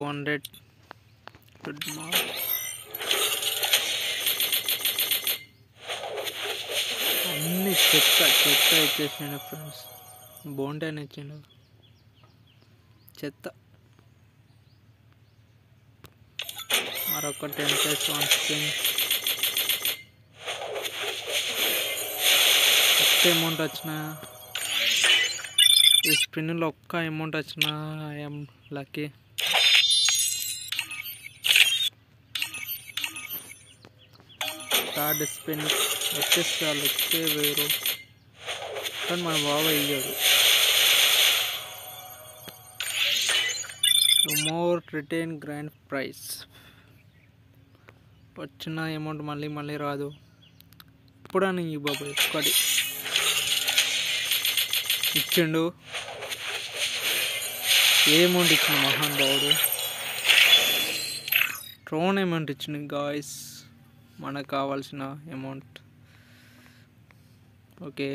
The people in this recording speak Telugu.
200 గుడ్ మార్క్. అన్ని చెత్త ఇచ్చేసిండు ఫ్రెండ్స్. బోంటైన్ ఇచ్చిండు చెత్త. మరొక 10+1 స్పిన్. ఒక్క అమౌంట్ వచ్చిన ఈ స్పిన్లో ఒక్క అమౌంట్ వచ్చిన ఐఎమ్ లక్కీ. థర్డ్ స్పిన్ వచ్చేసాలు వచ్చే వేరు, కానీ మన బాబా ఇయ్యాడు. More retain grand prize. వచ్చిన అమౌంట్ మళ్ళీ రాదు. ఇప్పుడని ఈ బాబా ఒక్కటి ఇచ్చిండు. ఏ అమౌంట్ ఇచ్చిన మహాన్ బాబుడు, ట్రోన్ అమౌంట్ ఇచ్చింది గాయస్, మనకు కావాల్సిన అమౌంట్. ఓకే